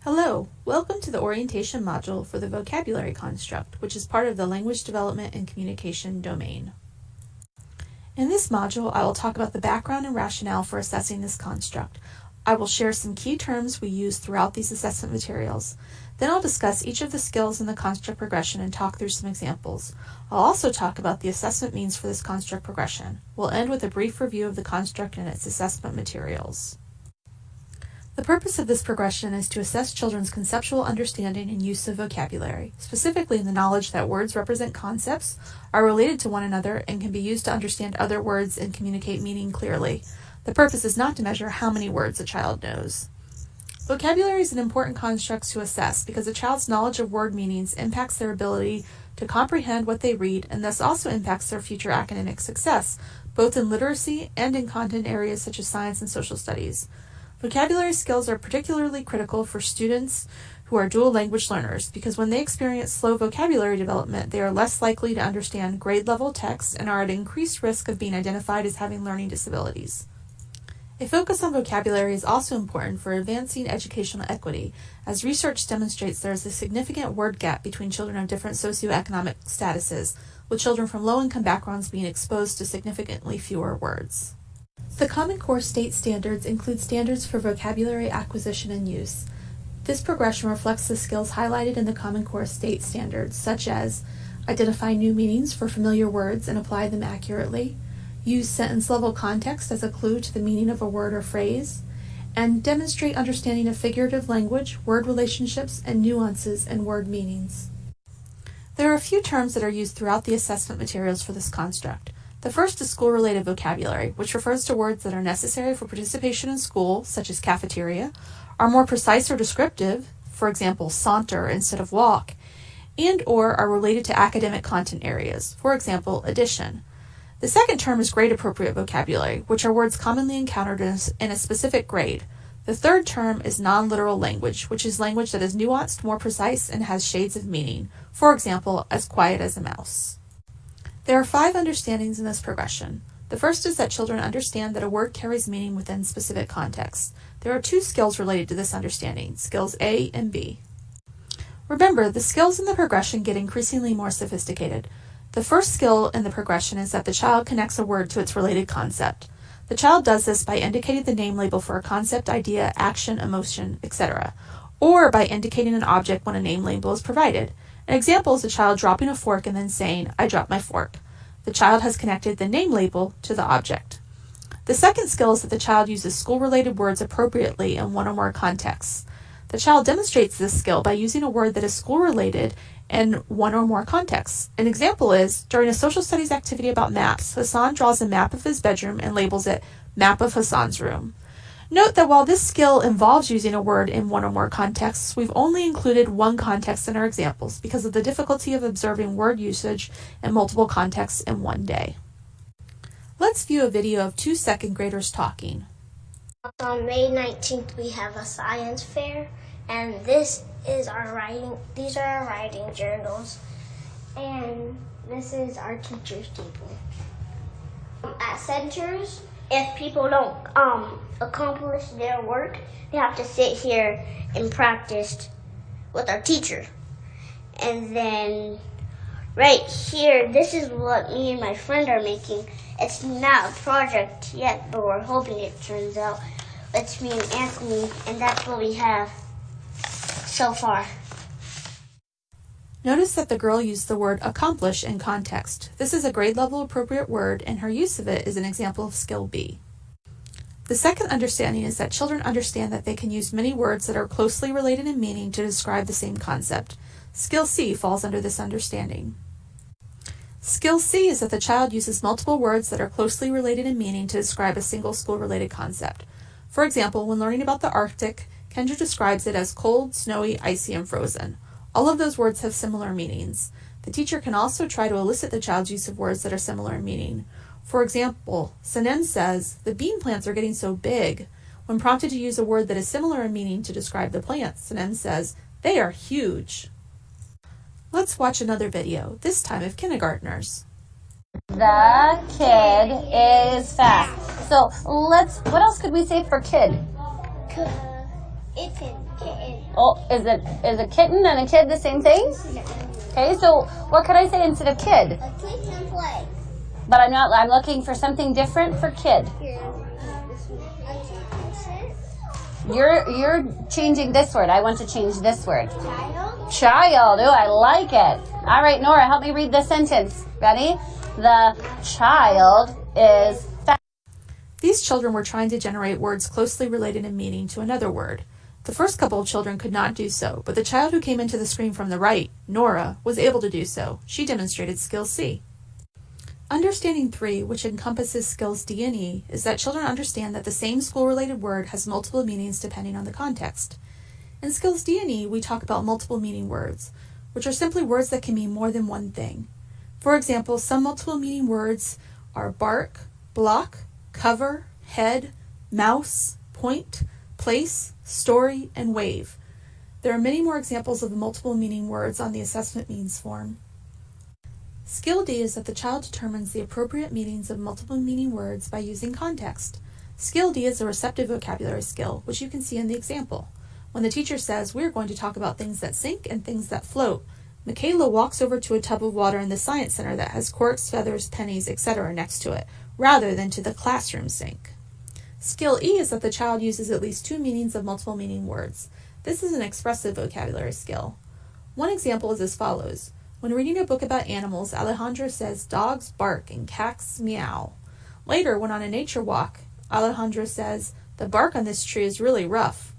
Hello, welcome to the orientation module for the vocabulary construct, which is part of the language development and communication domain. In this module, I will talk about the background and rationale for assessing this construct. I will share some key terms we use throughout these assessment materials. Then I'll discuss each of the skills in the construct progression and talk through some examples. I'll also talk about the assessment means for this construct progression. We'll end with a brief review of the construct and its assessment materials. The purpose of this progression is to assess children's conceptual understanding and use of vocabulary, specifically in the knowledge that words represent concepts, are related to one another, and can be used to understand other words and communicate meaning clearly. The purpose is not to measure how many words a child knows. Vocabulary is an important construct to assess because a child's knowledge of word meanings impacts their ability to comprehend what they read and thus also impacts their future academic success, both in literacy and in content areas such as science and social studies. Vocabulary skills are particularly critical for students who are dual language learners because when they experience slow vocabulary development, they are less likely to understand grade-level text and are at increased risk of being identified as having learning disabilities. A focus on vocabulary is also important for advancing educational equity, as research demonstrates there is a significant word gap between children of different socioeconomic statuses, with children from low-income backgrounds being exposed to significantly fewer words. The Common Core state standards include standards for vocabulary acquisition and use. This progression reflects the skills highlighted in the Common Core state standards, such as identify new meanings for familiar words and apply them accurately, use sentence-level context as a clue to the meaning of a word or phrase, and demonstrate understanding of figurative language, word relationships, and nuances in word meanings. There are a few terms that are used throughout the assessment materials for this construct. The first is school-related vocabulary, which refers to words that are necessary for participation in school, such as cafeteria, are more precise or descriptive, for example, saunter instead of walk, and/or are related to academic content areas, for example, addition. The second term is grade-appropriate vocabulary, which are words commonly encountered in a specific grade. The third term is non-literal language, which is language that is nuanced, more precise, and has shades of meaning, for example, as quiet as a mouse. There are 5 understandings in this progression. The first is that children understand that a word carries meaning within specific contexts. There are 2 skills related to this understanding, skills A and B. Remember, the skills in the progression get increasingly more sophisticated. The first skill in the progression is that the child connects a word to its related concept. The child does this by indicating the name label for a concept, idea, action, emotion, etc., or by indicating an object when a name label is provided. An example is a child dropping a fork and then saying, "I dropped my fork." The child has connected the name label to the object. The second skill is that the child uses school-related words appropriately in one or more contexts. The child demonstrates this skill by using a word that is school-related in one or more contexts. An example is, during a social studies activity about maps, Hassan draws a map of his bedroom and labels it "Map of Hassan's Room." Note that while this skill involves using a word in one or more contexts, we've only included one context in our examples because of the difficulty of observing word usage in multiple contexts in one day. Let's view a video of 2 second graders talking. On May 19th, we have a science fair, and these are our writing journals, and this is our teacher's table. At centers, if people don't accomplish their work, they have to sit here and practice with our teacher. And then right here, this is what me and my friend are making. It's not a project yet, but we're hoping it turns out. It's me and Anthony, and that's what we have so far. Notice that the girl used the word accomplish in context. This is a grade level appropriate word, and her use of it is an example of skill B. The second understanding is that children understand that they can use many words that are closely related in meaning to describe the same concept. Skill C falls under this understanding. Skill C is that the child uses multiple words that are closely related in meaning to describe a single school-related concept. For example, when learning about the Arctic, Kendra describes it as cold, snowy, icy, and frozen. All of those words have similar meanings. The teacher can also try to elicit the child's use of words that are similar in meaning. For example, Sanem says, "The bean plants are getting so big." When prompted to use a word that is similar in meaning to describe the plants, Sanem says, "They are huge." Let's watch another video, this time of kindergartners. The kid is fat. So what else could we say for kid? It's a kitten. Oh, is a kitten and a kid the same thing? Okay, so what could I say instead of kid? A kid can play. But I'm looking for something different for kid. Here, You're changing this word. I want to change this word. child. Child. Oh, I like it. All right, Nora, help me read this sentence. Ready? The child is fat. These children were trying to generate words closely related in meaning to another word. The first couple of children could not do so, but the child who came into the screen from the right, Nora, was able to do so. She demonstrated skill C. Understanding 3, which encompasses skills D and E, is that children understand that the same school-related word has multiple meanings depending on the context. In skills D and E, we talk about multiple meaning words, which are simply words that can mean more than one thing. For example, some multiple meaning words are bark, block, cover, head, mouse, point, place, story, and wave. There are many more examples of the multiple meaning words on the assessment means form. Skill D is that the child determines the appropriate meanings of multiple meaning words by using context. Skill D is a receptive vocabulary skill, which you can see in the example. When the teacher says, "We're going to talk about things that sink and things that float," Michaela walks over to a tub of water in the science center that has corks, feathers, pennies, etc. next to it, rather than to the classroom sink. Skill E is that the child uses at least 2 meanings of multiple meaning words. This is an expressive vocabulary skill. One example is as follows. When reading a book about animals, Alejandra says dogs bark and cats meow. Later, when on a nature walk, Alejandra says, "The bark on this tree is really rough."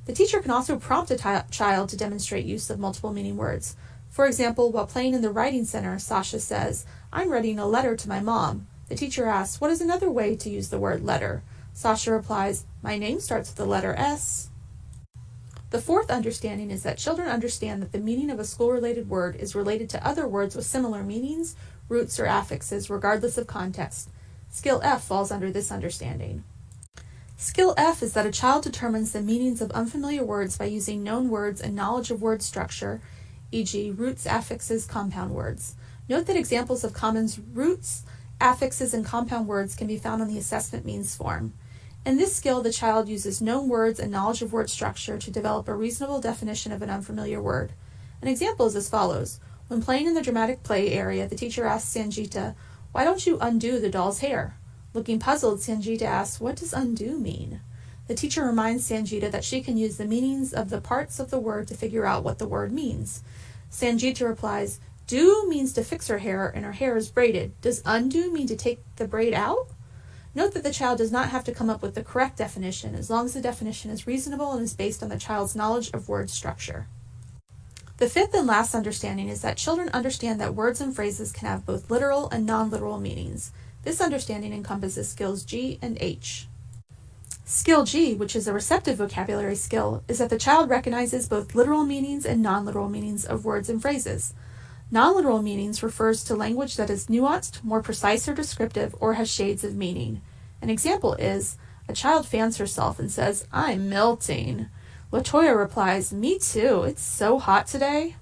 The teacher can also prompt a child to demonstrate use of multiple meaning words. For example, while playing in the writing center, Sasha says, "I'm writing a letter to my mom." The teacher asks, "What is another way to use the word letter?" Sasha replies, "My name starts with the letter S." The fourth understanding is that children understand that the meaning of a school-related word is related to other words with similar meanings, roots, or affixes, regardless of context. Skill F falls under this understanding. Skill F is that a child determines the meanings of unfamiliar words by using known words and knowledge of word structure, e.g., roots, affixes, compound words. Note that examples of common roots, affixes, and compound words can be found on the assessment means form. In this skill, the child uses known words and knowledge of word structure to develop a reasonable definition of an unfamiliar word. An example is as follows. When playing in the dramatic play area, the teacher asks Sanjita, "Why don't you undo the doll's hair?" Looking puzzled, Sanjita asks, "What does undo mean?" The teacher reminds Sanjita that she can use the meanings of the parts of the word to figure out what the word means. Sanjita replies, "Do means to fix her hair, and her hair is braided. Does undo mean to take the braid out?" Note that the child does not have to come up with the correct definition, as long as the definition is reasonable and is based on the child's knowledge of word structure. The fifth and last understanding is that children understand that words and phrases can have both literal and non-literal meanings. This understanding encompasses skills G and H. Skill G, which is a receptive vocabulary skill, is that the child recognizes both literal meanings and non-literal meanings of words and phrases. Non-literal meanings refers to language that is nuanced, more precise or descriptive, or has shades of meaning. An example is, a child fans herself and says, "I'm melting." Latoya replies, "Me too, it's so hot today."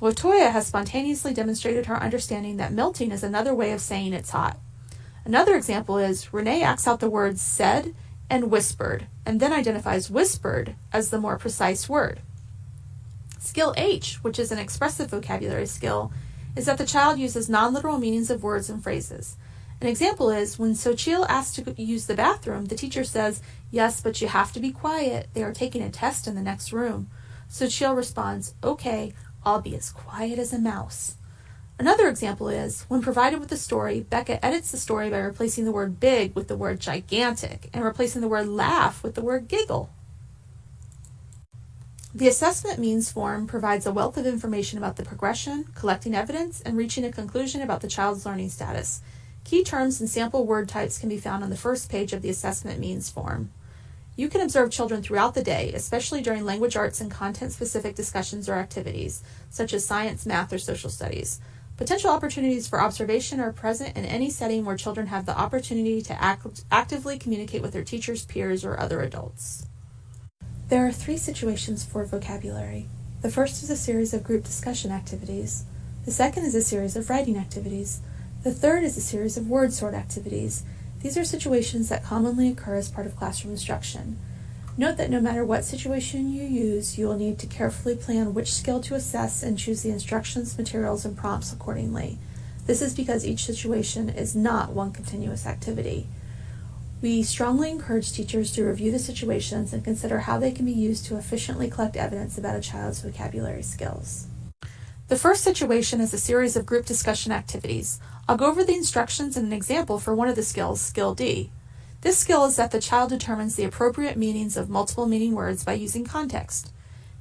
Latoya has spontaneously demonstrated her understanding that melting is another way of saying it's hot. Another example is, Renee acts out the words said and whispered, and then identifies whispered as the more precise word. Skill H, which is an expressive vocabulary skill, is that the child uses non-literal meanings of words and phrases. An example is, when Sochil asks to use the bathroom, the teacher says, "Yes, but you have to be quiet. They are taking a test in the next room." Sochil responds, "Okay, I'll be as quiet as a mouse." Another example is, when provided with a story, Becca edits the story by replacing the word big with the word gigantic and replacing the word laugh with the word giggle. The assessment means form provides a wealth of information about the progression, collecting evidence, and reaching a conclusion about the child's learning status. Key terms and sample word types can be found on the first page of the assessment means form. You can observe children throughout the day, especially during language arts and content-specific discussions or activities, such as science, math, or social studies. Potential opportunities for observation are present in any setting where children have the opportunity to actively communicate with their teachers, peers, or other adults. There are 3 situations for vocabulary. The first is a series of group discussion activities. The second is a series of writing activities. The third is a series of word sort activities. These are situations that commonly occur as part of classroom instruction. Note that no matter what situation you use, you will need to carefully plan which skill to assess and choose the instructions, materials, and prompts accordingly. This is because each situation is not one continuous activity. We strongly encourage teachers to review the situations and consider how they can be used to efficiently collect evidence about a child's vocabulary skills. The first situation is a series of group discussion activities. I'll go over the instructions and an example for one of the skills, Skill D. This skill is that the child determines the appropriate meanings of multiple meaning words by using context.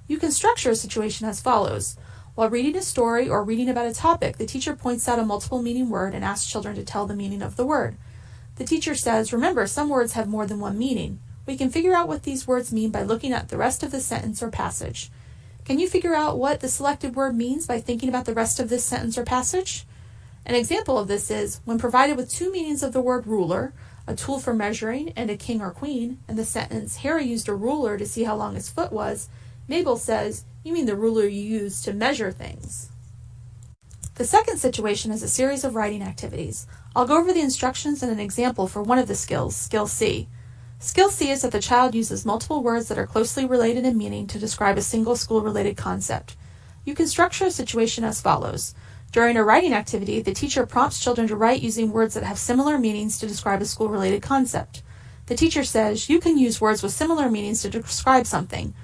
You can structure a situation as follows. While reading a story or reading about a topic, the teacher points out a multiple meaning word and asks children to tell the meaning of the word. The teacher says, remember, some words have more than one meaning. We can figure out what these words mean by looking at the rest of the sentence or passage. Can you figure out what the selected word means by thinking about the rest of this sentence or passage? An example of this is, when provided with two meanings of the word ruler, a tool for measuring, and a king or queen, in the sentence, Harry used a ruler to see how long his foot was, Mabel says, you mean the ruler you use to measure things. The second situation is a series of writing activities. I'll go over the instructions and an example for one of the skills, Skill C. Skill C is that the child uses multiple words that are closely related in meaning to describe a single school-related concept. You can structure a situation as follows. During a writing activity, the teacher prompts children to write using words that have similar meanings to describe a school-related concept. The teacher says, you can use words with similar meanings to describe something.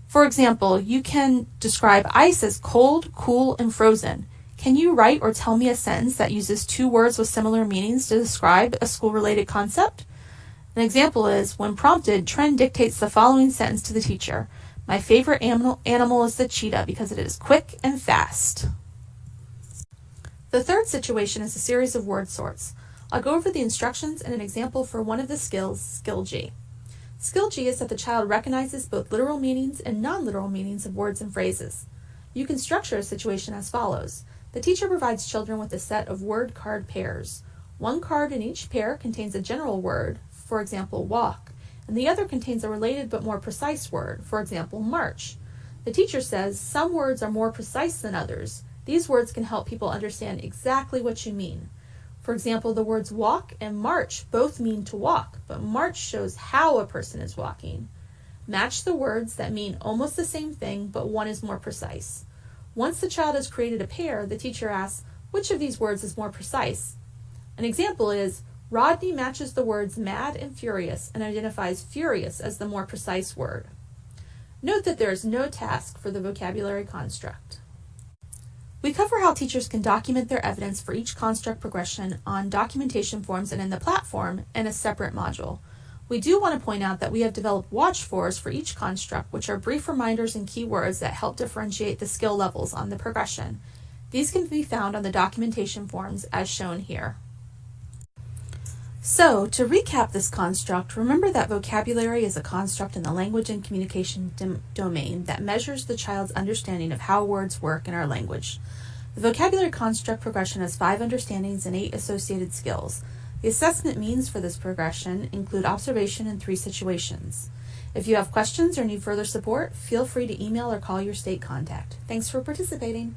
For example, you can describe ice as cold, cool, and frozen. Can you write or tell me a sentence that uses two words with similar meanings to describe a school-related concept? An example is, when prompted, Trent dictates the following sentence to the teacher. My favorite animal is the cheetah because it is quick and fast. The third situation is a series of word sorts. I'll go over the instructions and an example for one of the skills, Skill G. Skill G is that the child recognizes both literal meanings and non-literal meanings of words and phrases. You can structure a situation as follows. The teacher provides children with a set of word card pairs. One card in each pair contains a general word, for example, walk, and the other contains a related but more precise word, for example, march. The teacher says some words are more precise than others. These words can help people understand exactly what you mean. For example, the words walk and march both mean to walk, but march shows how a person is walking. Match the words that mean almost the same thing, but one is more precise. Once the child has created a pair, the teacher asks, which of these words is more precise? An example is, Rodney matches the words mad and furious and identifies furious as the more precise word. Note that there is no task for the vocabulary construct. We cover how teachers can document their evidence for each construct progression on documentation forms and in the platform in a separate module. We do want to point out that we have developed watch-fors for each construct, which are brief reminders and keywords that help differentiate the skill levels on the progression. These can be found on the documentation forms as shown here. So, to recap this construct, remember that vocabulary is a construct in the language and communication domain that measures the child's understanding of how words work in our language. The vocabulary construct progression has 5 understandings and 8 associated skills. The assessment means for this progression include observation in 3 situations. If you have questions or need further support, feel free to email or call your state contact. Thanks for participating.